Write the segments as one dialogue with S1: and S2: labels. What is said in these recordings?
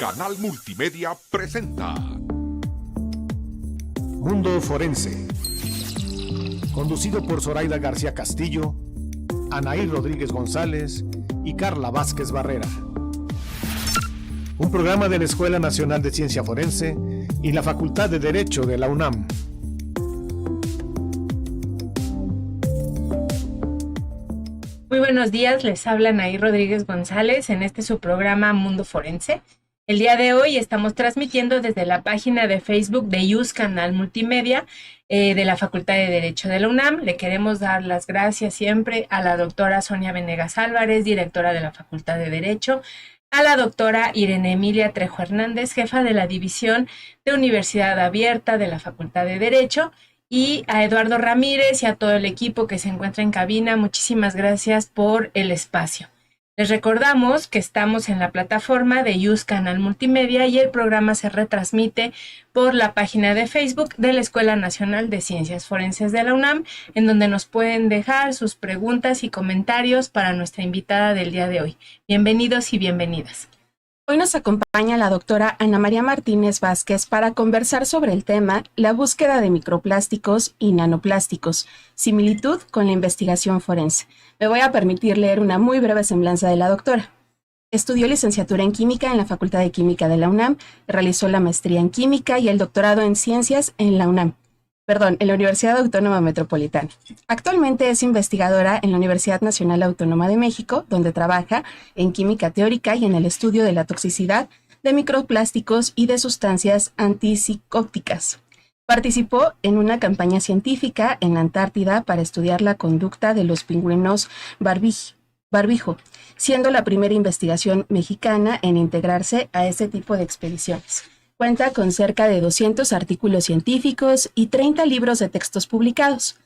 S1: Canal Multimedia presenta
S2: Mundo Forense, conducido por Zoraida García Castillo, Anaí Rodríguez González y Carla Vázquez Barrera. Un programa de la Escuela Nacional de Ciencia Forense y la Facultad de Derecho de la UNAM.
S3: Muy buenos días, les habla Anaí Rodríguez González en su programa Mundo Forense. El día de hoy estamos transmitiendo desde la página de Facebook de US Canal Multimedia de la Facultad de Derecho de la UNAM. Le queremos dar las gracias siempre a la doctora Sonia Venegas Álvarez, directora de la Facultad de Derecho, a la doctora Irene Emilia Trejo Hernández, jefa de la División de Universidad Abierta de la Facultad de Derecho, y a Eduardo Ramírez y a todo el equipo que se encuentra en cabina. Muchísimas gracias por el espacio. Les recordamos que estamos en la plataforma de US Canal Multimedia y el programa se retransmite por la página de Facebook de la Escuela Nacional de Ciencias Forenses de la UNAM, en donde nos pueden dejar sus preguntas y comentarios para nuestra invitada del día de hoy. Bienvenidos y bienvenidas.
S4: Hoy nos acompaña la doctora Ana María Martínez Vázquez para conversar sobre el tema la búsqueda de microplásticos y nanoplásticos, similitud con la investigación forense. Me voy a permitir leer una muy breve semblanza de la doctora. Estudió licenciatura en Química en la Facultad de Química de la UNAM, realizó la maestría en Química y el doctorado en Ciencias en la Universidad Autónoma Metropolitana. Actualmente es investigadora en la Universidad Nacional Autónoma de México, donde trabaja en química teórica y en el estudio de la toxicidad de microplásticos y de sustancias antipsicóticas. Participó en una campaña científica en la Antártida para estudiar la conducta de los pingüinos barbijo, siendo la primera investigación mexicana en integrarse a ese tipo de expediciones. Cuenta con cerca de 200 artículos científicos y 30 libros de textos publicados.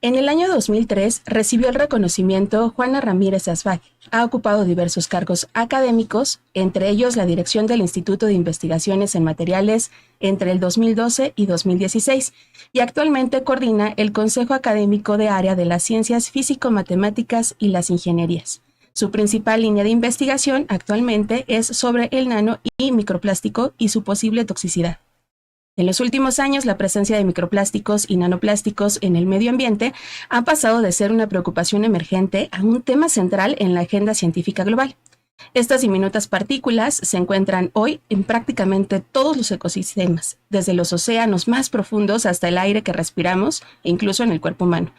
S4: En el año 2003 recibió el reconocimiento Juana Ramírez Asbag. Ha ocupado diversos cargos académicos, entre ellos la dirección del Instituto de Investigaciones en Materiales entre el 2012 y 2016, y actualmente coordina el Consejo Académico de Área de las Ciencias Físico-Matemáticas y las Ingenierías. Su principal línea de investigación actualmente es sobre el nano y microplástico y su posible toxicidad. En los últimos años, la presencia de microplásticos y nanoplásticos en el medio ambiente ha pasado de ser una preocupación emergente a un tema central en la agenda científica global. Estas diminutas partículas se encuentran hoy en prácticamente todos los ecosistemas, desde los océanos más profundos hasta el aire que respiramos e incluso en el cuerpo humano.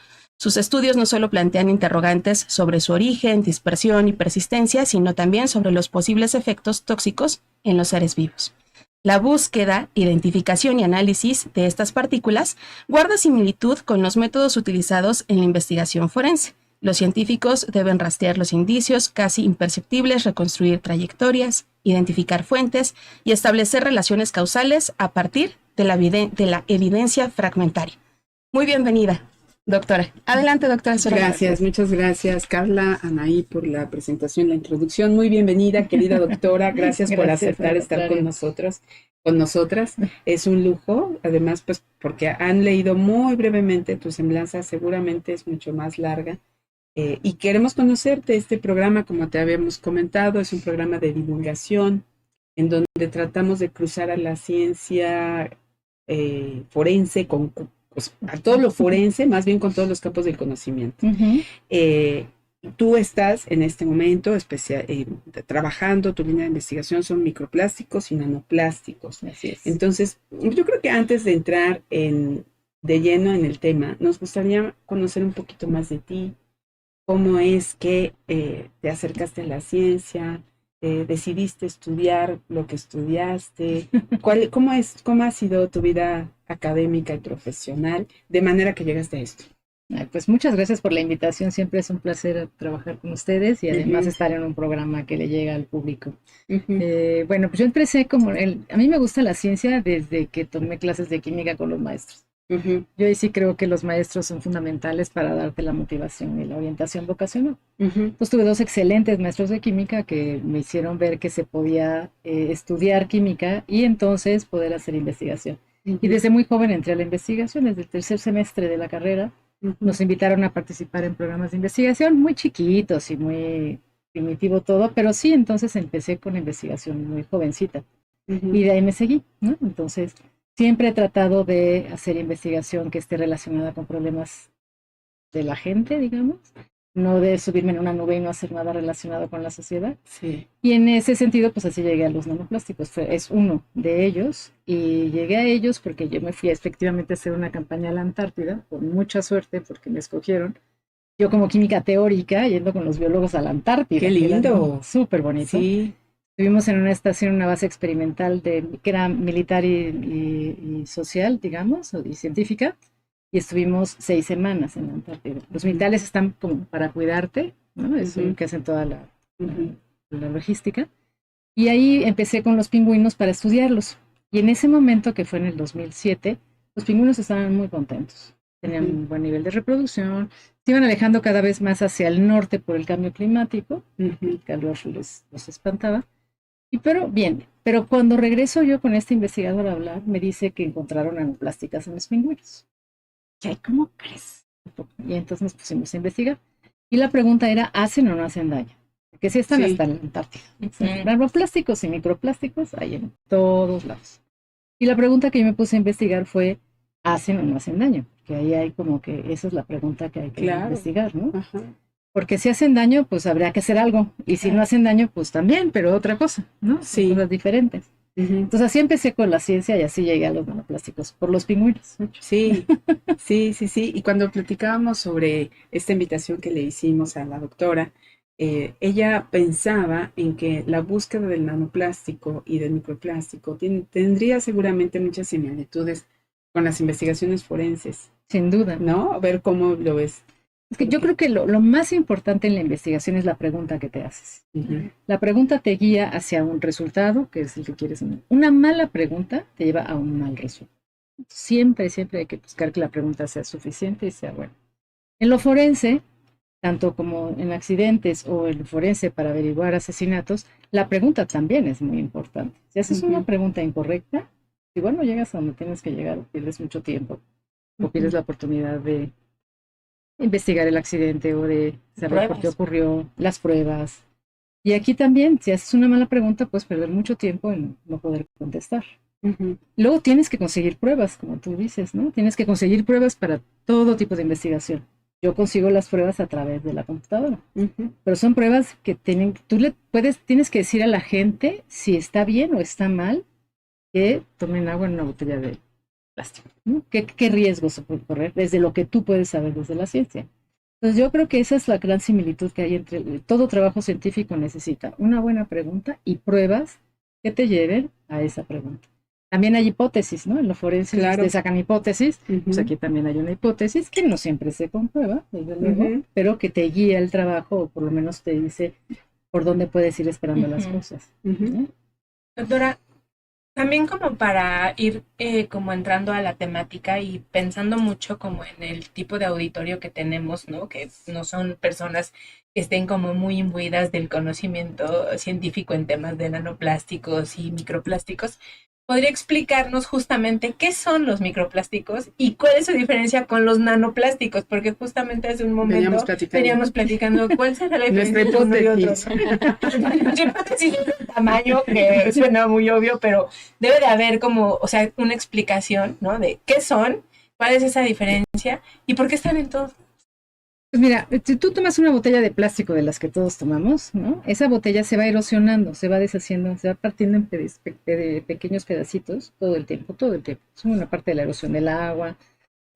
S4: Sus estudios no solo plantean interrogantes sobre su origen, dispersión y persistencia, sino también sobre los posibles efectos tóxicos en los seres vivos. La búsqueda, identificación y análisis de estas partículas guarda similitud con los métodos utilizados en la investigación forense. Los científicos deben rastrear los indicios casi imperceptibles, reconstruir trayectorias, identificar fuentes y establecer relaciones causales a partir de la evidencia fragmentaria. Muy bienvenida, doctora. Adelante, doctora Soraya.
S5: Gracias, muchas gracias, Carla, Anaí, por la presentación, la introducción. Muy bienvenida, querida doctora. Gracias por aceptar estar con nosotras. Es un lujo, además, pues, porque han leído muy brevemente tu semblanza, seguramente es mucho más larga. Y queremos conocerte. Este programa, como te habíamos comentado, es un programa de divulgación en donde tratamos de cruzar a la ciencia forense con a todo lo forense, más bien con todos los campos del conocimiento. Tú estás en este momento trabajando, tu línea de investigación son microplásticos y nanoplásticos.
S3: Así es.
S5: Entonces, yo creo que antes de entrar de lleno en el tema, nos gustaría conocer un poquito más de ti, cómo es que te acercaste a la ciencia, decidiste estudiar lo que estudiaste, cómo ha sido tu vida académica y profesional, de manera que llegaste a esto.
S6: Pues muchas gracias por la invitación, siempre es un placer trabajar con ustedes y además estar en un programa que le llega al público. Bueno, pues yo empecé a mí me gusta la ciencia desde que tomé clases de química con los maestros. Yo ahí sí creo que los maestros son fundamentales para darte la motivación y la orientación vocacional. Pues tuve dos excelentes maestros de química que me hicieron ver que se podía estudiar química y entonces poder hacer investigación. Y desde muy joven entré a la investigación, desde el tercer semestre de la carrera. Nos invitaron a participar en programas de investigación muy chiquitos y muy primitivo todo, pero sí, entonces empecé con investigación muy jovencita. Y de ahí me seguí, ¿no? Entonces, siempre he tratado de hacer investigación que esté relacionada con problemas de la gente, digamos, no de subirme en una nube y no hacer nada relacionado con la sociedad.
S5: Sí.
S6: Y en ese sentido, pues así llegué a los nanoplásticos. Es uno de ellos, y llegué a ellos porque yo me fui efectivamente a hacer una campaña a la Antártida, con mucha suerte, porque me escogieron. Yo como química teórica, yendo con los biólogos a la Antártida.
S5: ¡Qué lindo!
S6: Súper bonito.
S5: Sí.
S6: Estuvimos en una estación, una base experimental que era militar y social, digamos, y científica, y estuvimos 6 semanas en la Antártida. Los militares están como para cuidarte, ¿no? Es lo que hacen toda la logística. Y ahí empecé con los pingüinos para estudiarlos. Y en ese momento, que fue en el 2007, los pingüinos estaban muy contentos. Tenían un buen nivel de reproducción, se iban alejando cada vez más hacia el norte por el cambio climático, el calor los espantaba. Pero cuando regreso yo con este investigador a hablar, me dice que encontraron nanoplásticas en los pingüinos. ¿Qué? ¿Cómo crees? Y entonces nos pusimos a investigar. Y la pregunta era, ¿hacen o no hacen daño? Porque sí están hasta en la Antártida. Nanoplásticos y microplásticos hay en todos lados. Y la pregunta que yo me puse a investigar fue, ¿hacen o no hacen daño? Porque ahí hay como que esa es la pregunta que hay que investigar, ¿no? Ajá. Porque si hacen daño, pues habría que hacer algo. Y si no hacen daño, pues también, pero otra cosa, ¿no? Sí. Cosas diferentes. Entonces así empecé con la ciencia y así llegué a los nanoplásticos, por los pingüinos. Sí,
S5: sí. Y cuando platicábamos sobre esta invitación que le hicimos a la doctora, ella pensaba en que la búsqueda del nanoplástico y del microplástico tendría seguramente muchas similitudes con las investigaciones forenses.
S6: Sin duda.
S5: ¿No? A ver cómo lo ves.
S6: Es que yo creo que lo más importante en la investigación es la pregunta que te haces. La pregunta te guía hacia un resultado, que es el que quieres. Una mala pregunta te lleva a un mal resultado. Siempre hay que buscar que la pregunta sea suficiente y sea buena. En lo forense, tanto como en accidentes o en forense para averiguar asesinatos, la pregunta también es muy importante. Si haces una pregunta incorrecta, igual no llegas a donde tienes que llegar, pierdes mucho tiempo, o pierdes la oportunidad de investigar el accidente o de saber por qué ocurrió, las pruebas. Y aquí también, si haces una mala pregunta, puedes perder mucho tiempo en no poder contestar. Luego tienes que conseguir pruebas, como tú dices, ¿no? Tienes que conseguir pruebas para todo tipo de investigación. Yo consigo las pruebas a través de la computadora. Pero son pruebas que tienes que decir a la gente si está bien o está mal que tomen agua en una botella de plástico, ¿no? ¿Qué riesgos se pueden correr desde lo que tú puedes saber desde la ciencia? Entonces yo creo que esa es la gran similitud que hay entre todo trabajo científico. Necesita una buena pregunta y pruebas que te lleven a esa pregunta. También hay hipótesis, ¿no? En lo forense te sacan hipótesis, pues aquí también hay una hipótesis que no siempre se comprueba, desde luego, pero que te guía el trabajo, o por lo menos te dice por dónde puedes ir esperando las cosas. ¿No?
S3: Doctora, también como para ir como entrando a la temática y pensando mucho como en el tipo de auditorio que tenemos, ¿no? Que no son personas que estén como muy imbuidas del conocimiento científico en temas de nanoplásticos y microplásticos. ¿Podría explicarnos justamente qué son los microplásticos y cuál es su diferencia con los nanoplásticos? Porque justamente hace un momento veníamos platicando cuál será la diferencia entre uno y otro. Yo hipótesis de tamaño, que suena muy obvio, pero debe de haber como, o sea, una explicación, ¿no? De qué son, cuál es esa diferencia y por qué están en todos.
S6: Pues mira, si tú tomas una botella de plástico de las que todos tomamos, ¿no? Esa botella se va erosionando, se va deshaciendo, se va partiendo en pequeños pedacitos todo el tiempo. Es una parte de la erosión del agua,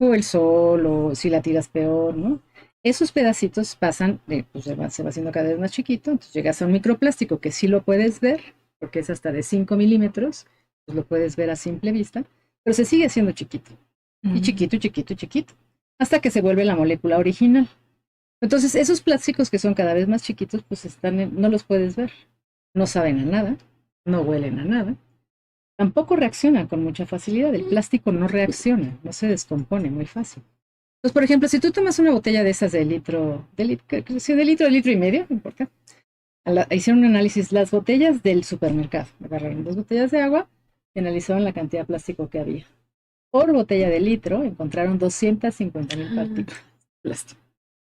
S6: o el sol, o si la tiras peor, ¿no? Esos pedacitos pasan, pues se va haciendo cada vez más chiquito, entonces llegas a un microplástico que sí lo puedes ver, porque es hasta de 5 milímetros, pues lo puedes ver a simple vista, pero se sigue haciendo chiquito, y chiquito, hasta que se vuelve la molécula original. Entonces, esos plásticos que son cada vez más chiquitos, pues no los puedes ver. No saben a nada, no huelen a nada. Tampoco reaccionan con mucha facilidad. El plástico no reacciona, no se descompone muy fácil. Entonces, por ejemplo, si tú tomas una botella de esas de litro y medio, no importa. Hicieron un análisis, las botellas del supermercado. Agarraron 2 botellas de agua y analizaron la cantidad de plástico que había. Por botella de litro encontraron 250,000 partículas de plástico.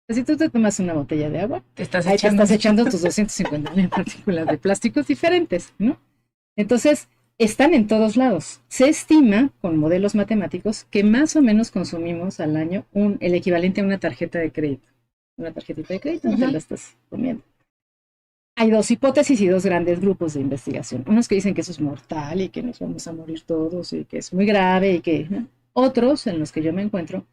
S6: Si tú te tomas una botella de agua, te estás echando tus 250,000 partículas de plásticos diferentes, ¿no? Entonces, Están en todos lados. Se estima, con modelos matemáticos, que más o menos consumimos al año el equivalente a una tarjeta de crédito. Una tarjetita de crédito, no te la estás comiendo. Hay dos hipótesis y dos grandes grupos de investigación. Unos que dicen que eso es mortal y que nos vamos a morir todos y que es muy grave y que... ¿no? Otros, en los que yo me encuentro,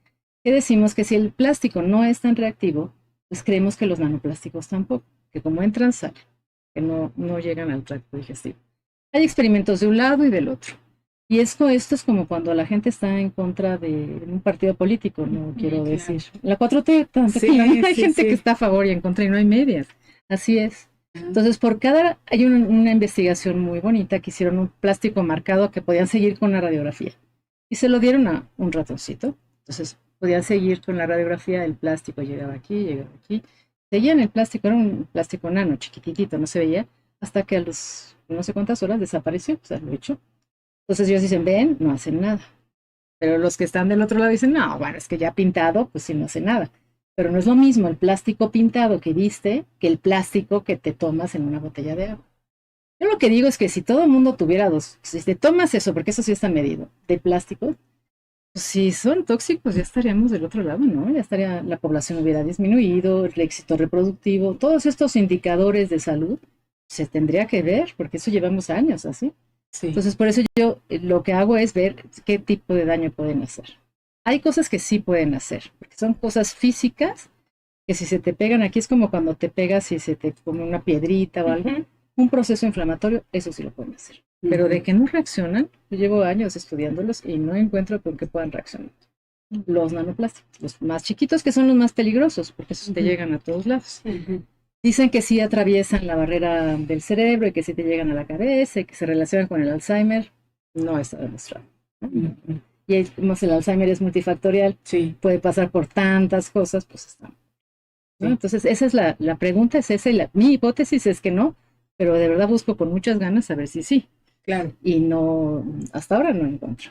S6: que decimos que si el plástico no es tan reactivo, pues creemos que los nanoplásticos tampoco, que como entran, salen, que no llegan al tracto digestivo. Hay experimentos de un lado y del otro. Y esto es como cuando la gente está en contra de un partido político, no quiero decir. La 4T también, hay gente que está a favor y en contra y no hay medias. Así es. Entonces, hay una investigación muy bonita que hicieron un plástico marcado que podían seguir con la radiografía. Y se lo dieron a un ratoncito. Entonces, podían seguir con la radiografía, el plástico llegaba aquí. Seguían el plástico, era un plástico nano, chiquitito, no se veía, hasta que a los no sé cuántas horas desapareció, o sea, lo echó. Entonces ellos dicen, ven, no hacen nada. Pero los que están del otro lado dicen, no, bueno, es que ya pintado, pues sí, no hace nada. Pero no es lo mismo el plástico pintado que viste que el plástico que te tomas en una botella de agua. Yo lo que digo es que si todo el mundo tuviera si te tomas eso, porque eso sí está medido, de plástico, pues si son tóxicos ya estaríamos del otro lado, ¿no? Ya la población hubiera disminuido, el éxito reproductivo, todos estos indicadores de salud se tendría que ver, porque eso llevamos años así. Sí. Entonces, por eso yo lo que hago es ver qué tipo de daño pueden hacer. Hay cosas que sí pueden hacer, porque son cosas físicas, que si se te pegan aquí es como cuando te pegas y se te come una piedrita o algo, un proceso inflamatorio, eso sí lo pueden hacer. Pero de que no reaccionan, yo llevo años estudiándolos y no encuentro con qué puedan reaccionar. Los nanoplásticos, los más chiquitos, que son los más peligrosos, porque esos te llegan a todos lados. Dicen que sí atraviesan la barrera del cerebro y que sí te llegan a la cabeza y que se relacionan con el Alzheimer. No está demostrado, ¿no? Y el Alzheimer es multifactorial, puede pasar por tantas cosas, pues está. ¿No? Entonces, esa es la pregunta, es esa, mi hipótesis es que no, pero de verdad busco con muchas ganas a ver si sí.
S5: Claro.
S6: Y no, hasta ahora no encuentro.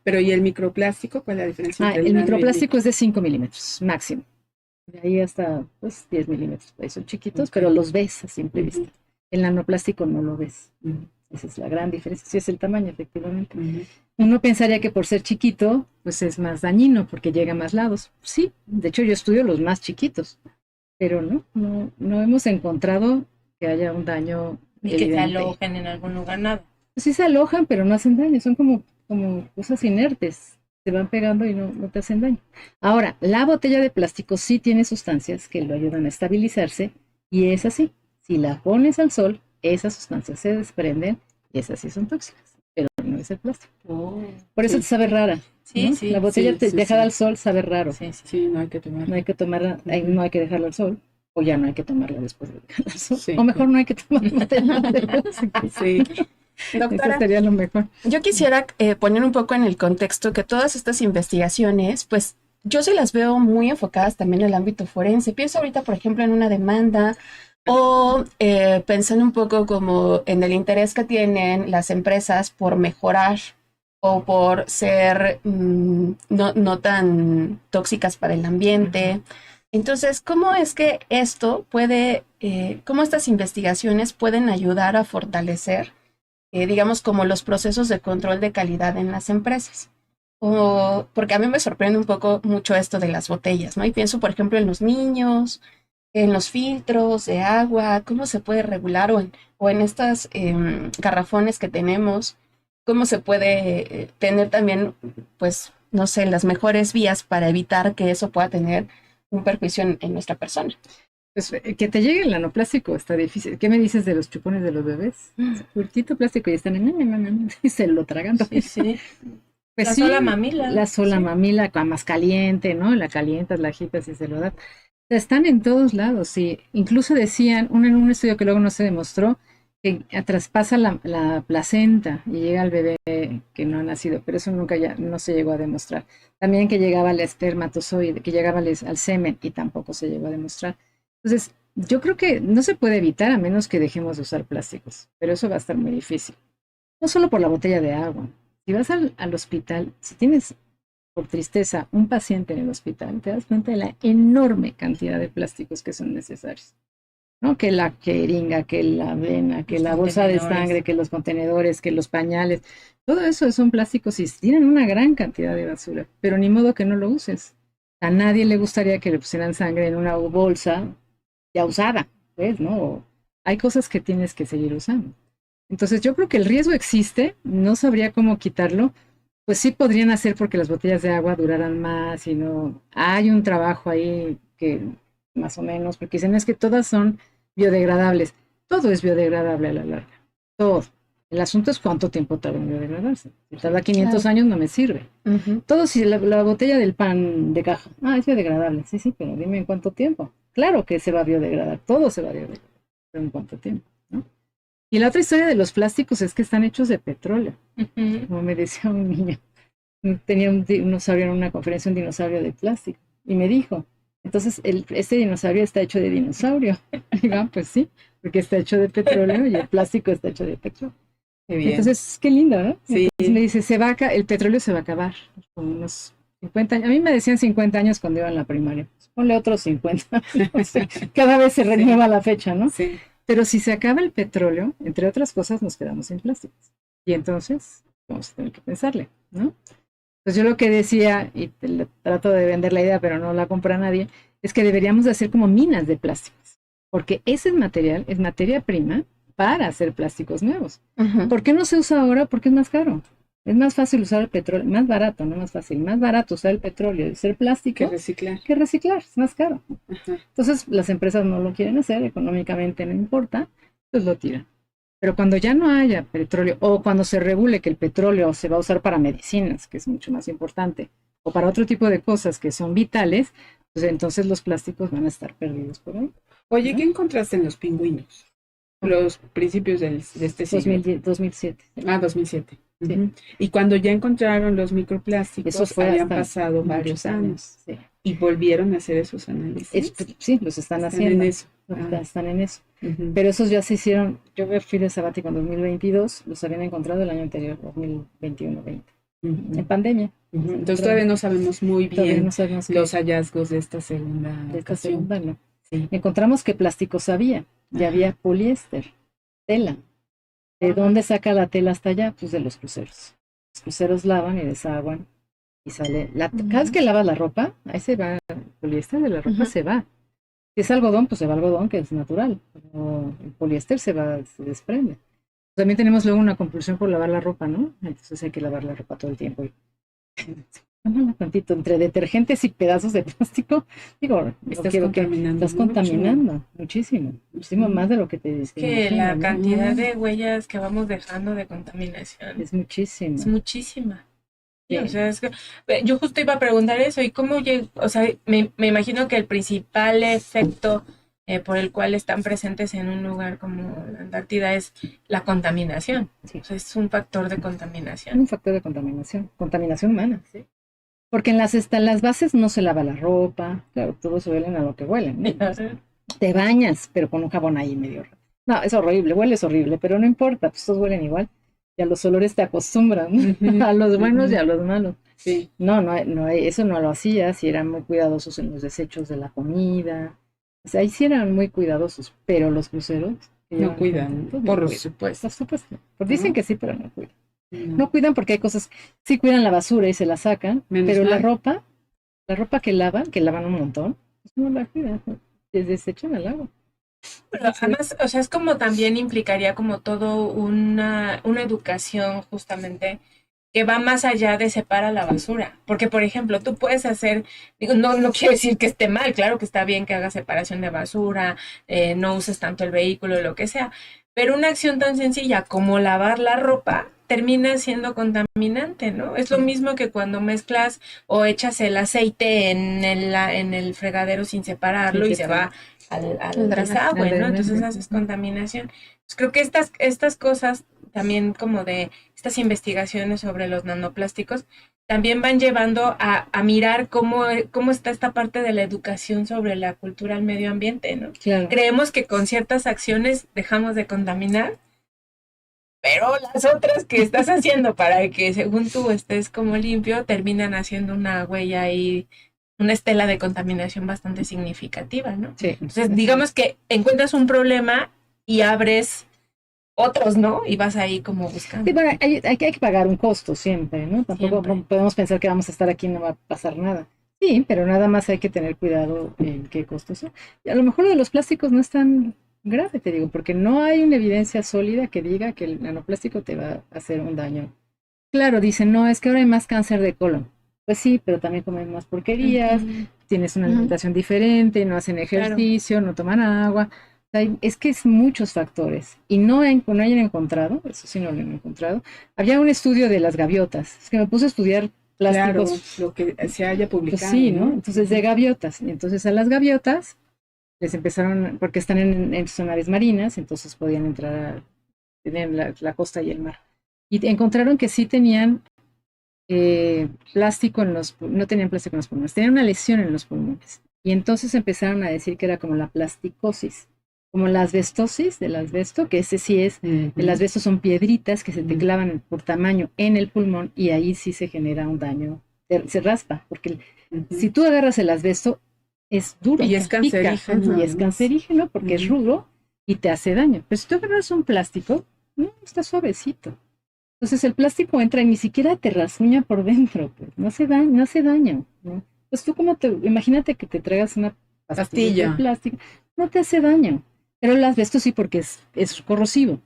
S5: Pero, ¿y el microplástico? ¿Cuál es la diferencia entre
S6: el microplástico es de 5 milímetros, máximo. De ahí hasta, pues, 10 milímetros, ahí son chiquitos, pero los ves a simple vista. El nanoplástico no lo ves. Esa es la gran diferencia, sí es el tamaño, efectivamente. Uno pensaría que por ser chiquito, pues es más dañino, porque llega a más lados. Sí, de hecho yo estudio los más chiquitos, pero no hemos encontrado que haya un daño
S3: y
S6: evidente.
S3: Que se alojen en algún lugar, nada.
S6: Pues sí se alojan, pero no hacen daño, son como cosas inertes. Se van pegando y no te hacen daño. Ahora, la botella de plástico sí tiene sustancias que lo ayudan a estabilizarse y es así. Si la pones al sol, esas sustancias se desprenden y esas sí son tóxicas, pero no es el plástico. Por eso te sabe rara. Sí, ¿no? Sí. La botella dejada al sol sabe raro.
S5: Sí, no hay que tomarla.
S6: No hay que tomarla, no hay que dejarla al sol. O ya no hay que tomarla después de dejarla al sol. O mejor no hay que tomarla.
S5: Sí.
S4: Doctora,
S6: eso sería lo mejor.
S4: Yo quisiera poner un poco en el contexto que todas estas investigaciones, pues yo sí las veo muy enfocadas también en el ámbito forense. Pienso ahorita, por ejemplo, en una demanda o pensando un poco como en el interés que tienen las empresas por mejorar o por ser no tan tóxicas para el ambiente. Entonces, ¿cómo es que cómo estas investigaciones pueden ayudar a fortalecer digamos, como los procesos de control de calidad en las empresas? Porque a mí me sorprende un poco mucho esto de las botellas, ¿no? Y pienso, por ejemplo, en los niños, en los filtros de agua, cómo se puede regular, o en estas garrafones que tenemos, cómo se puede tener también, pues, no sé, las mejores vías para evitar que eso pueda tener un perjuicio en nuestra persona.
S6: Pues que te llegue el nanoplástico está difícil. ¿Qué me dices de los chupones de los bebés? Purtito plástico y están y se lo tragan.
S3: Sí.
S6: Pues
S3: la sola mamila.
S6: La sola mamila, más caliente, ¿no? La calientas, la agitas y se lo das. Están en todos lados, sí. Incluso decían, en un estudio que luego no se demostró, que traspasa la placenta y llega al bebé que no ha nacido, pero eso no se llegó a demostrar. También que llegaba al espermatozoide, que llegaba al semen y tampoco se llegó a demostrar. Entonces, yo creo que no se puede evitar a menos que dejemos de usar plásticos, pero eso va a estar muy difícil. No solo por la botella de agua. Si vas al hospital, si tienes, por tristeza, un paciente en el hospital, te das cuenta de la enorme cantidad de plásticos que son necesarios. ¿no? Que la jeringa, que la avena, que la bolsa de sangre, que los contenedores, que los pañales, todo eso son plásticos y tienen una gran cantidad de basura, pero ni modo que no lo uses. A nadie le gustaría que le pusieran sangre en una bolsa ya usada, ¿ves? ¿No? Hay cosas que tienes que seguir usando. Entonces yo creo que el riesgo existe, no sabría cómo quitarlo. Pues sí podrían hacer porque las botellas de agua duraran más y no. Hay un trabajo ahí que más o menos, porque dicen es que todas son biodegradables. Todo es biodegradable a la larga. Todo. El asunto es cuánto tiempo tarda en biodegradarse. Si tarda 500 años no me sirve. Todo, si la botella del pan de caja, es biodegradable. Sí, sí, pero dime en cuánto tiempo. Claro que se va a biodegradar, todo se va a biodegradar. Pero en cuánto tiempo, ¿no? Y la otra historia de los plásticos es que están hechos de petróleo. Como me decía un niño, tenía un dinosaurio en una conferencia, un dinosaurio de plástico, y me dijo, entonces este dinosaurio está hecho de dinosaurio. Y digo, pues sí, porque está hecho de petróleo y el plástico está hecho de petróleo.
S5: Qué bien.
S6: Entonces, qué lindo, ¿no?
S5: Sí.
S6: Entonces me dice, el petróleo se va a acabar con unos 50 años. A mí me decían 50 años cuando iba en la primaria. Ponle otros 50. O sea, cada vez se renueva la fecha, ¿no?
S5: Sí.
S6: Pero si se acaba el petróleo, entre otras cosas, nos quedamos sin plásticos. Y entonces, vamos a tener que pensarle, ¿no? Pues yo lo que decía, y trato de vender la idea, pero no la compra nadie, es que deberíamos de hacer como minas de plásticos. Porque ese material es materia prima para hacer plásticos nuevos. ¿Por qué no se usa ahora? Porque es más caro. Es más fácil usar el petróleo, más barato, no más fácil, más barato usar el petróleo y hacer plástico
S5: que reciclar,
S6: es más caro. Entonces las empresas no lo quieren hacer, económicamente no importa, pues lo tiran. Pero cuando ya no haya petróleo, o cuando se regule que el petróleo se va a usar para medicinas, que es mucho más importante, o para otro tipo de cosas que son vitales, pues entonces los plásticos van a estar perdidos por ahí.
S5: Oye, ¿qué encontraste en los pingüinos? Los principios de este siglo.
S6: 2007.
S5: 2007.
S6: Sí.
S5: Y cuando ya encontraron los microplásticos,
S6: Eso
S5: habían pasado varios años.
S6: Sí.
S5: Y volvieron a hacer esos análisis.
S6: Sí, los están haciendo.
S5: En eso.
S6: Están en eso. Pero esos ya se hicieron. Yo me fui de sabático en 2022, los habían encontrado el año anterior, 2021-20. En pandemia.
S5: Entonces todavía no sabemos muy bien los hallazgos de esta segunda ocasión.
S6: No. Sí. Encontramos que plásticos había. Ya había poliéster, tela. ¿De dónde saca la tela hasta allá? Pues de los cruceros. Los cruceros lavan y desaguan y sale. Cada vez que lavas la ropa, ahí se va el poliéster de la ropa, se va. Si es algodón, pues se va algodón, que es natural. Pero el poliéster se desprende. También tenemos luego una compulsión por lavar la ropa, ¿no? Entonces hay que lavar la ropa todo el tiempo. Tantito, entre detergentes y pedazos de plástico, digo, estás contaminando muchísimo más de lo que te dice.
S3: Que la cantidad de huellas que vamos dejando de contaminación
S6: es muchísima.
S3: Es muchísima. Sí. O sea, yo justo iba a preguntar eso, y cómo o sea, me imagino que el principal efecto por el cual están presentes en un lugar como la Antártida es la contaminación. Sí. O sea, es un factor de contaminación.
S6: Un factor de contaminación humana, sí. Porque en las bases no se lava la ropa, claro, todos huelen a lo que huelen, ¿no? Te bañas, pero con un jabón ahí medio rato. No, es horrible, hueles horrible, pero no importa, pues todos huelen igual. Y a los olores te acostumbran, a los buenos y a los malos. Sí. No, eso no lo hacías, y eran muy cuidadosos en los desechos de la comida. O sea, ahí sí eran muy cuidadosos, pero los cruceros
S5: no cuidan, por supuesto.
S6: Dicen que sí, pero no cuidan. No cuidan porque hay cosas, sí cuidan la basura y se la sacan, pero la ropa que lavan un montón, pues no la cuidan, desechan al agua.
S3: Pero además, o sea, es como también implicaría como todo una educación justamente que va más allá de separar la basura. Porque, por ejemplo, tú puedes hacer, digo, no quiero decir que esté mal, claro que está bien que hagas separación de basura, no uses tanto el vehículo, lo que sea, pero una acción tan sencilla como lavar la ropa termina siendo contaminante, ¿no? Es lo mismo que cuando mezclas o echas el aceite en el fregadero sin separarlo y se va al desagüe, ¿no? Entonces haces contaminación. Pues creo que estas cosas también, como de estas investigaciones sobre los nanoplásticos, también van llevando a mirar cómo está esta parte de la educación sobre la cultura al medio ambiente, ¿no? Claro. Creemos que con ciertas acciones dejamos de contaminar, pero las otras que estás haciendo para que según tú estés como limpio, terminan haciendo una huella ahí una estela de contaminación bastante significativa, ¿no?
S6: Sí.
S3: Entonces, digamos que encuentras un problema y abres otros, ¿no? Y vas ahí como buscando.
S6: Sí, bueno, hay que pagar un costo siempre, ¿no? Tampoco
S3: Siempre.
S6: podemos pensar que vamos a estar aquí y no va a pasar nada. Sí, pero nada más hay que tener cuidado en qué costos son. Y a lo mejor lo de los plásticos no es tan grave, te digo, porque no hay una evidencia sólida que diga que el nanoplástico te va a hacer un daño. Claro, dicen, no, es que ahora hay más cáncer de colon. Pues sí, pero también comen más porquerías, tienes una alimentación diferente, no hacen ejercicio, no toman agua. O sea, es que es muchos factores. Y no hayan encontrado, eso sí no lo han encontrado. Había un estudio de las gaviotas. Es que me puse a estudiar plásticos.
S5: Claro, lo que se haya publicado.
S6: Pues sí, ¿no? Entonces de gaviotas. Y entonces a las gaviotas les empezaron, porque están en zonas marinas, entonces podían entrar, tenían la costa y el mar. Y encontraron que sí tenían plástico no tenían plástico en los pulmones, tenían una lesión en los pulmones. Y entonces empezaron a decir que era como la plasticosis, como la asbestosis del asbesto, que ese sí es, el asbesto son piedritas que se te clavan por tamaño en el pulmón y ahí sí se genera un daño, se raspa, porque si tú agarras el asbesto, es duro.
S5: Y es cancerígeno.
S6: Y es cancerígeno porque es rudo y te hace daño. Pero si tú agarras un plástico, no, está suavecito. Entonces el plástico entra y ni siquiera te rasguña por dentro, pues. No hace daño, ¿no? Pues tú imagínate que te traigas una pastilla de plástico, no te hace daño. Pero el asbesto sí, porque es corrosivo.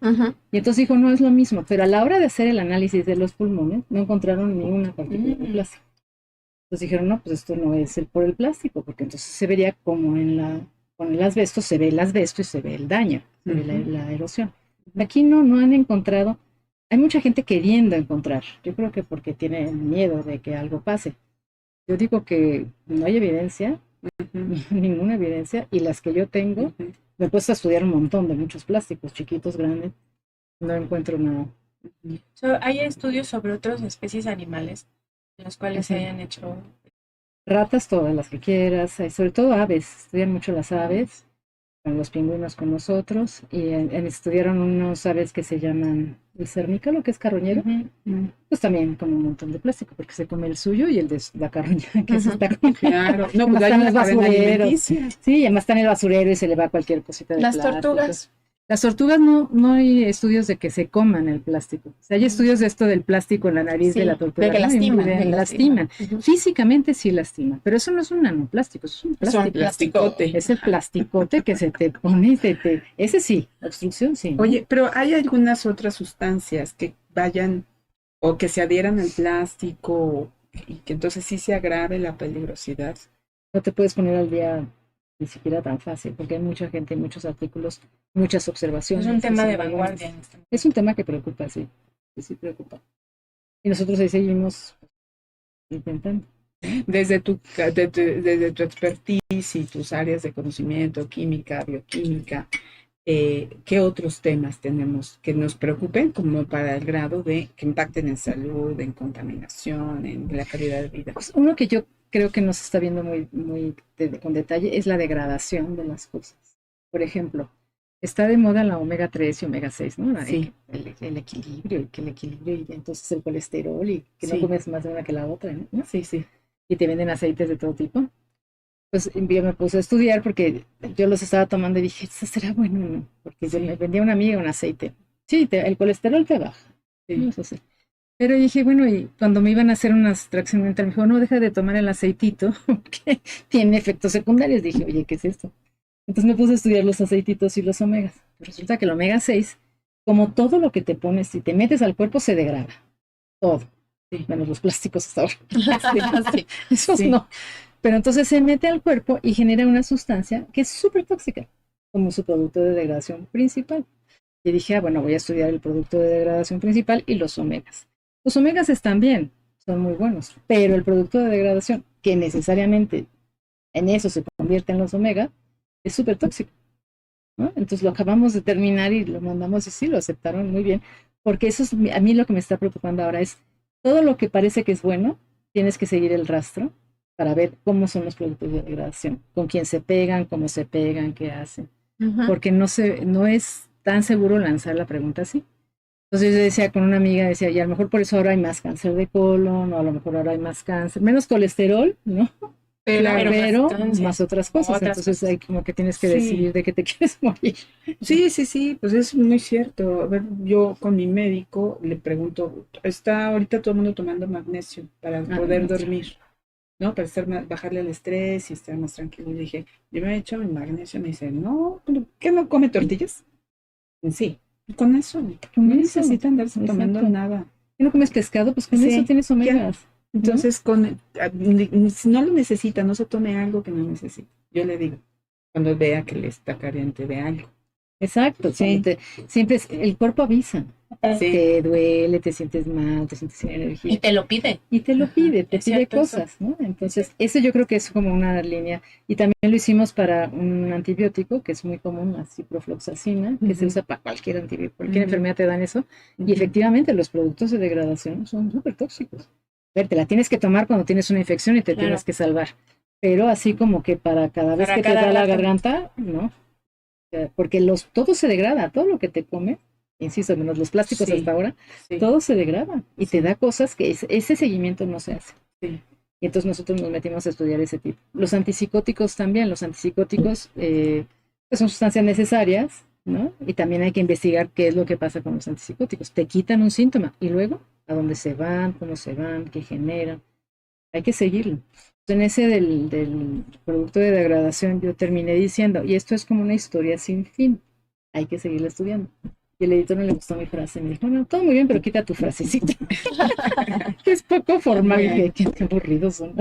S6: Y entonces dijo, no es lo mismo. Pero a la hora de hacer el análisis de los pulmones, no encontraron ni una partícula de plástico. Entonces dijeron, no, pues esto no es por el plástico, porque entonces se vería como con el asbesto, se ve el asbesto y se ve el daño, se ve la erosión. Aquí no han encontrado. Hay mucha gente queriendo encontrar. Yo creo que porque tienen miedo de que algo pase. Yo digo que no hay evidencia, ninguna evidencia, y las que yo tengo, me he puesto a estudiar un montón de muchos plásticos, chiquitos, grandes, no encuentro nada.
S3: ¿Hay estudios sobre otras especies animales en los cuales se hayan hecho?
S6: Ratas, todas las que quieras, sobre todo aves, estudian mucho las aves, los pingüinos con nosotros, y estudiaron unos aves que se llaman el cernícalo, que es carroñero, pues también como un montón de plástico, porque se come el suyo y el de la carroña, que se está comiendo.
S5: Claro, no, pues hay una cadena alimenticia.
S6: Sí, y además está en el basurero y se le va cualquier cosita de plástico.
S4: Las tortugas.
S6: Las tortugas no hay estudios de que se coman el plástico. O sea, hay estudios de esto del plástico en la nariz de la tortuga.
S4: De que lastiman.
S6: Físicamente sí lastima, pero eso no es un nanoplástico, es un plástico.
S5: Es un plasticote.
S6: Es el plasticote que se te pone y ese sí, obstrucción sí. ¿No?
S5: Oye, pero hay algunas otras sustancias que vayan o que se adhieran al plástico y que entonces sí se agrave la peligrosidad.
S6: No te puedes poner al día ni siquiera tan fácil, porque hay mucha gente, muchos artículos, muchas observaciones.
S3: Es un tema de vanguardia.
S6: Es un tema que preocupa, sí preocupa. Y nosotros ahí seguimos intentando.
S5: Desde tu expertise y tus áreas de conocimiento, química, bioquímica, ¿qué otros temas tenemos que nos preocupen como para el grado de que impacten en salud, en contaminación, en la calidad de vida?
S6: Pues uno que yo creo que no se está viendo muy con detalle es la degradación de las cosas. Por ejemplo, está de moda la omega 3 y omega 6, ¿no?
S5: Sí.
S6: El equilibrio, y entonces el colesterol y que no
S5: Sí.
S6: comes más de una que la otra, ¿no?
S5: Sí, sí.
S6: Y te venden aceites de todo tipo. Pues yo me puse a estudiar porque yo los estaba tomando y dije, ¿eso será bueno o no? Porque yo me vendía una amiga un aceite. Sí, el colesterol te baja.
S5: Sí.
S6: Eso sí. Pero dije, bueno, y cuando me iban a hacer una extracción dental, me dijo, no, deja de tomar el aceitito, porque tiene efectos secundarios. Dije, oye, ¿qué es esto? Entonces me puse a estudiar los aceititos y los omegas. Resulta que el omega 6, como todo lo que te pones, si te metes al cuerpo, se degrada. Todo. Sí, menos los plásticos hasta ahora.
S4: Sí.
S6: Esos
S5: Sí.
S6: no. Pero entonces se mete al cuerpo y genera una sustancia que es súper tóxica, como su producto de degradación principal. Y dije, bueno, voy a estudiar el producto de degradación principal y los omegas. Los omegas están bien, son muy buenos, pero el producto de degradación, que necesariamente en eso se convierte en los omega, es súper tóxico, ¿no? Entonces lo acabamos de terminar y lo mandamos y sí, lo aceptaron muy bien, porque eso es, a mí lo que me está preocupando ahora es todo lo que parece que es bueno, tienes que seguir el rastro para ver cómo son los productos de degradación, con quién se pegan, cómo se pegan, qué hacen, porque no es tan seguro lanzar la pregunta así. Entonces yo decía con una amiga, decía, y a lo mejor por eso ahora hay más cáncer de colon, o a lo mejor ahora hay más cáncer, menos colesterol, ¿no? pero
S3: entonces,
S6: más otras cosas. Entonces hay como que tienes que decidir de qué te quieres morir.
S5: Sí, pues es muy cierto. A ver, yo con mi médico le pregunto, está ahorita todo el mundo tomando magnesio para poder dormir, ¿no? Para bajarle el estrés y estar más tranquilo. Y dije, yo me he hecho mi magnesio. Me dice, no, ¿qué no come tortillas? Sí, con eso, no necesita andarse tomando nada.
S6: Si no comes pescado, pues con eso tienes omegas.
S5: Entonces, si no lo necesita, no se tome algo que no necesita. Yo le digo, cuando vea que le está carente de algo.
S6: Exacto, siempre el cuerpo avisa. Te duele, te sientes mal, te sientes sin energía.
S3: Y te lo pide.
S6: Te pide cosas, ¿no? Entonces, eso yo creo que es como una línea. Y también lo hicimos para un antibiótico que es muy común, la ciprofloxacina, que se usa para cualquier antibiótico, cualquier enfermedad te dan eso. Y efectivamente los productos de degradación son súper tóxicos. Te la tienes que tomar cuando tienes una infección y te tienes que salvar. Pero así como que para cada vez que te da la garganta, no. Porque todo se degrada, todo lo que te come, insisto, menos los plásticos hasta ahora, todo se degrada y te da cosas que ese seguimiento no se hace. Y entonces nosotros nos metimos a estudiar ese tipo. Los antipsicóticos también, pues son sustancias necesarias, ¿no? Y también hay que investigar qué es lo que pasa con los antipsicóticos. Te quitan un síntoma y luego a dónde se van, cómo se van, qué generan. Hay que seguirlo. En ese del producto de degradación yo terminé diciendo, y esto es como una historia sin fin, hay que seguirla estudiando. Y el editor no le gustó mi frase, me dijo, no, todo muy bien, pero quita tu frasecita. Que es poco formal. Y dije, qué aburridos son.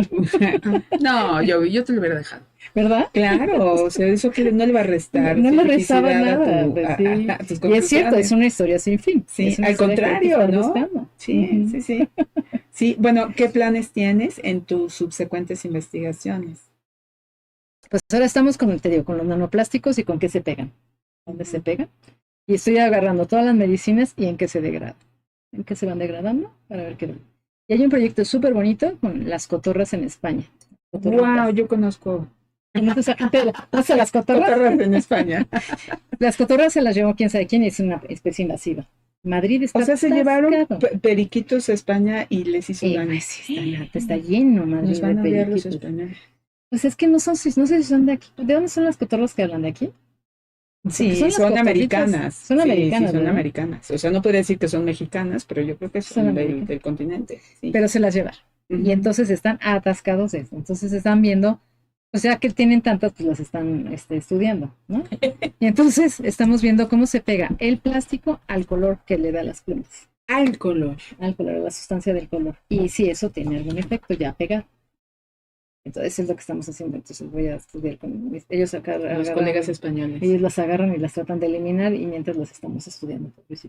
S5: No, yo te lo hubiera dejado.
S6: ¿Verdad?
S5: Claro, o sea, eso que no le va a restar.
S6: No le restaba nada. Y es cierto, es una historia sin fin.
S5: Sí, al contrario, ¿no? Sí. Sí, bueno, ¿qué planes tienes en tus subsecuentes investigaciones?
S6: Pues ahora estamos con los nanoplásticos y con qué se pegan. ¿Dónde se pegan? Y estoy agarrando todas las medicinas y en qué se degradan. En qué se van degradando para ver qué. Y hay un proyecto súper bonito con las cotorras en España.
S5: Wow, yo conozco.
S6: Las cotorras
S5: en España.
S6: Las cotorras se las llevó quién sabe quién y es una especie invasiva. Madrid está.
S5: O sea, se llevaron periquitos a España y les hizo daño.
S6: Está lleno, Madrid.
S5: Nos van a ver los españoles.
S6: Pues es que no sé si son de aquí. ¿De dónde son las cotorras que hablan de aquí?
S5: Sí, son americanas.
S6: Son americanas.
S5: Sí, son americanas. O sea, no puedo decir que son mexicanas, pero yo creo que son del continente. Sí.
S6: Pero se las llevan. Y entonces están atascados de eso. Entonces están viendo, o sea que tienen tantas, pues las están estudiando, ¿no? Y entonces estamos viendo cómo se pega el plástico al color que le da las plumas.
S5: Al color,
S6: la sustancia del color. Y si eso tiene algún efecto, ya pega. Entonces es lo que estamos haciendo. Entonces voy a estudiar con ellos acá.
S5: Los colegas españoles.
S6: Ellos las agarran y las tratan de eliminar y mientras las estamos estudiando. Pues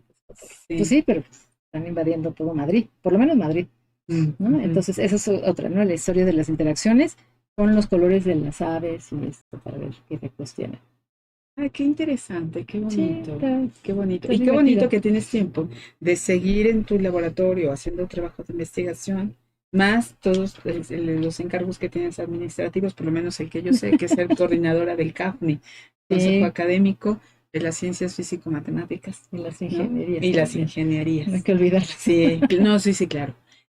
S6: sí, pero están invadiendo todo Madrid, por lo menos Madrid. ¿no? Entonces esa es otra, ¿no? La historia de las interacciones con los colores de las aves y esto para ver qué efectos tienen.
S5: Ay, qué interesante, qué bonito, qué bonito.
S6: Y
S5: qué bonito que tienes tiempo de seguir en tu laboratorio haciendo trabajo de investigación, más todos los encargos que tienes administrativos, por lo menos el que yo sé, que es ser coordinadora del CAFMI, Consejo Académico de las Ciencias Físico-Matemáticas.
S6: Y las ingenierías.
S5: ¿No? Y las ingenierías.
S6: No hay que olvidar.
S5: Sí, no, sí, claro.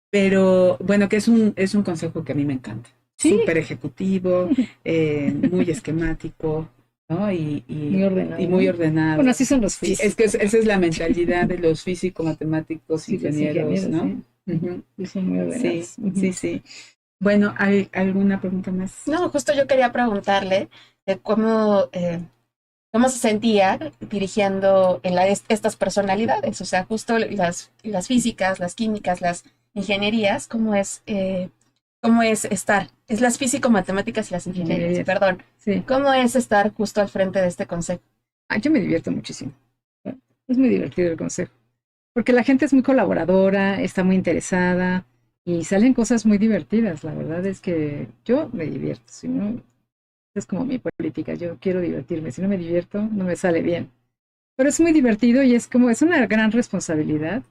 S5: Pero bueno, que es un consejo que a mí me encanta. Súper ejecutivo, muy esquemático, ¿no? Y muy ordenado.
S6: Bueno, así son los físicos.
S5: Sí, es que esa es la mentalidad de los físico-matemáticos, ingenieros, ¿no?
S6: Sí, son muy ordenados.
S5: Sí. Bueno, ¿hay alguna pregunta más?
S4: No, justo yo quería preguntarle de cómo se sentía dirigiendo en estas personalidades, o sea, justo las físicas, las químicas, las ingenierías, cómo es estar, es las físico-matemáticas y las ingenierías, perdón.
S6: Sí.
S4: ¿Cómo es estar justo al frente de este consejo?
S6: Yo me divierto muchísimo. Es muy divertido el consejo. Porque la gente es muy colaboradora, está muy interesada y salen cosas muy divertidas. La verdad es que yo me divierto. Si no, es como mi política. Yo quiero divertirme. Si no me divierto, no me sale bien. Pero es muy divertido y es una gran responsabilidad.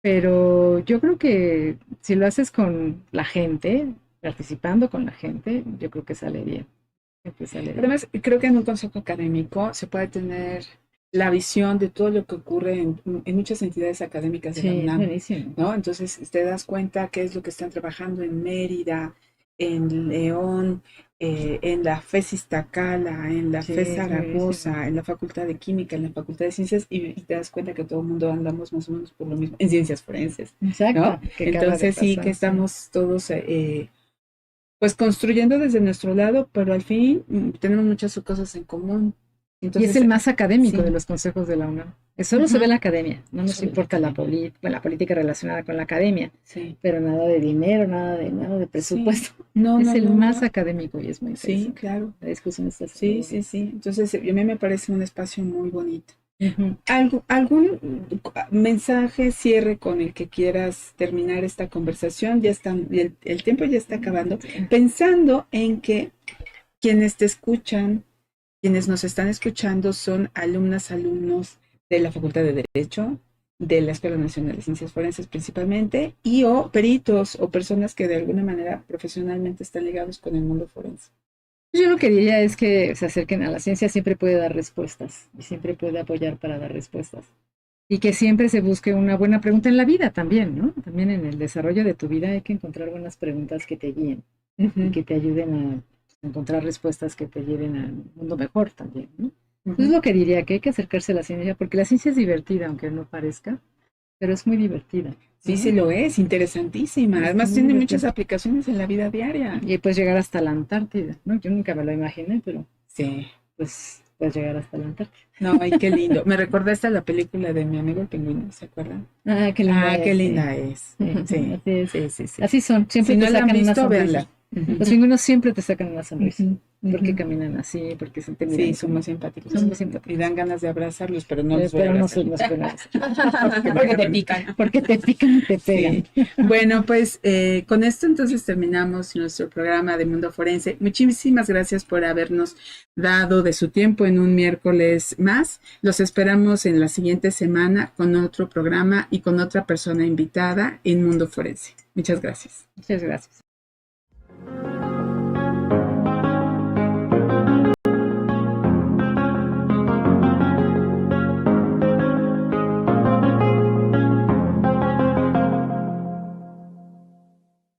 S6: Pero yo creo que si lo haces con la gente, participando con la gente, yo creo que sale bien.
S5: Además, creo que en un consejo académico se puede tener la visión de todo lo que ocurre en muchas entidades académicas de la UNAM, ¿no? Entonces te das cuenta qué es lo que están trabajando en Mérida, en León, en la FES Iztacala, en la FES Zaragoza, en la Facultad de Química, en la Facultad de Ciencias, y te das cuenta que todo el mundo andamos más o menos por lo mismo, en ciencias forenses.
S6: Exacto.
S5: ¿No? Entonces sí que estamos todos pues construyendo desde nuestro lado, pero al fin tenemos muchas cosas en común. Entonces,
S6: y es el más académico
S5: sí.
S6: de los consejos de la UNAM. Solo se ve la academia, no nos importa la política relacionada con la academia, pero nada de dinero, nada de presupuesto.
S5: Sí. No,
S6: es el más académico y es muy interesante.
S5: Sí, claro.
S6: La discusión está
S5: sí. Entonces, a mí me parece un espacio muy bonito.
S6: Uh-huh.
S5: ¿Algún mensaje, cierre con el que quieras terminar esta conversación? Ya está, el tiempo ya está acabando. Pensando en que quienes te escuchan, quienes nos están escuchando son alumnos de la Facultad de Derecho, de la Escuela Nacional de Ciencias Forenses principalmente, y o peritos o personas que de alguna manera profesionalmente están ligados con el mundo forense.
S6: Yo lo que diría es que se acerquen a la ciencia, siempre puede dar respuestas y siempre puede apoyar para dar respuestas. Y que siempre se busque una buena pregunta en la vida también, ¿no? También en el desarrollo de tu vida hay que encontrar buenas preguntas que te guíen y que te ayuden a encontrar respuestas que te lleven a un mundo mejor también, ¿no? Es lo que diría, que hay que acercarse a la ciencia, porque la ciencia es divertida, aunque no parezca, pero es muy divertida.
S5: Sí, sí lo es, interesantísima. Además tiene muchas aplicaciones en la vida diaria.
S6: Y puedes llegar hasta la Antártida, ¿no? Yo nunca me lo imaginé, pero
S5: sí,
S6: pues puedes llegar hasta la Antártida.
S5: No, ay, qué lindo. Me recordaste a la película de Mi amigo el pingüino, ¿se acuerdan?
S6: Ah, qué linda
S5: qué linda es.
S6: Sí. Así son, siempre
S5: si
S6: te
S5: no la han
S6: sacan
S5: visto,
S6: una
S5: véanla.
S6: Los pingüinos siempre te sacan una sonrisa. Porque caminan así, porque se te miran.
S5: Sí, son muy simpáticos.
S6: Son muy simpáticos.
S5: Y dan ganas de abrazarlos, pero no los
S6: pero
S5: no
S6: pueden abrazar.
S3: Porque te pican.
S6: Porque te pican y te pegan.
S5: Sí. Bueno, pues con esto entonces terminamos nuestro programa de Mundo Forense. Muchísimas gracias por habernos dado de su tiempo en un miércoles más. Los esperamos en la siguiente semana con otro programa y con otra persona invitada en Mundo Forense. Muchas gracias.
S6: Muchas gracias.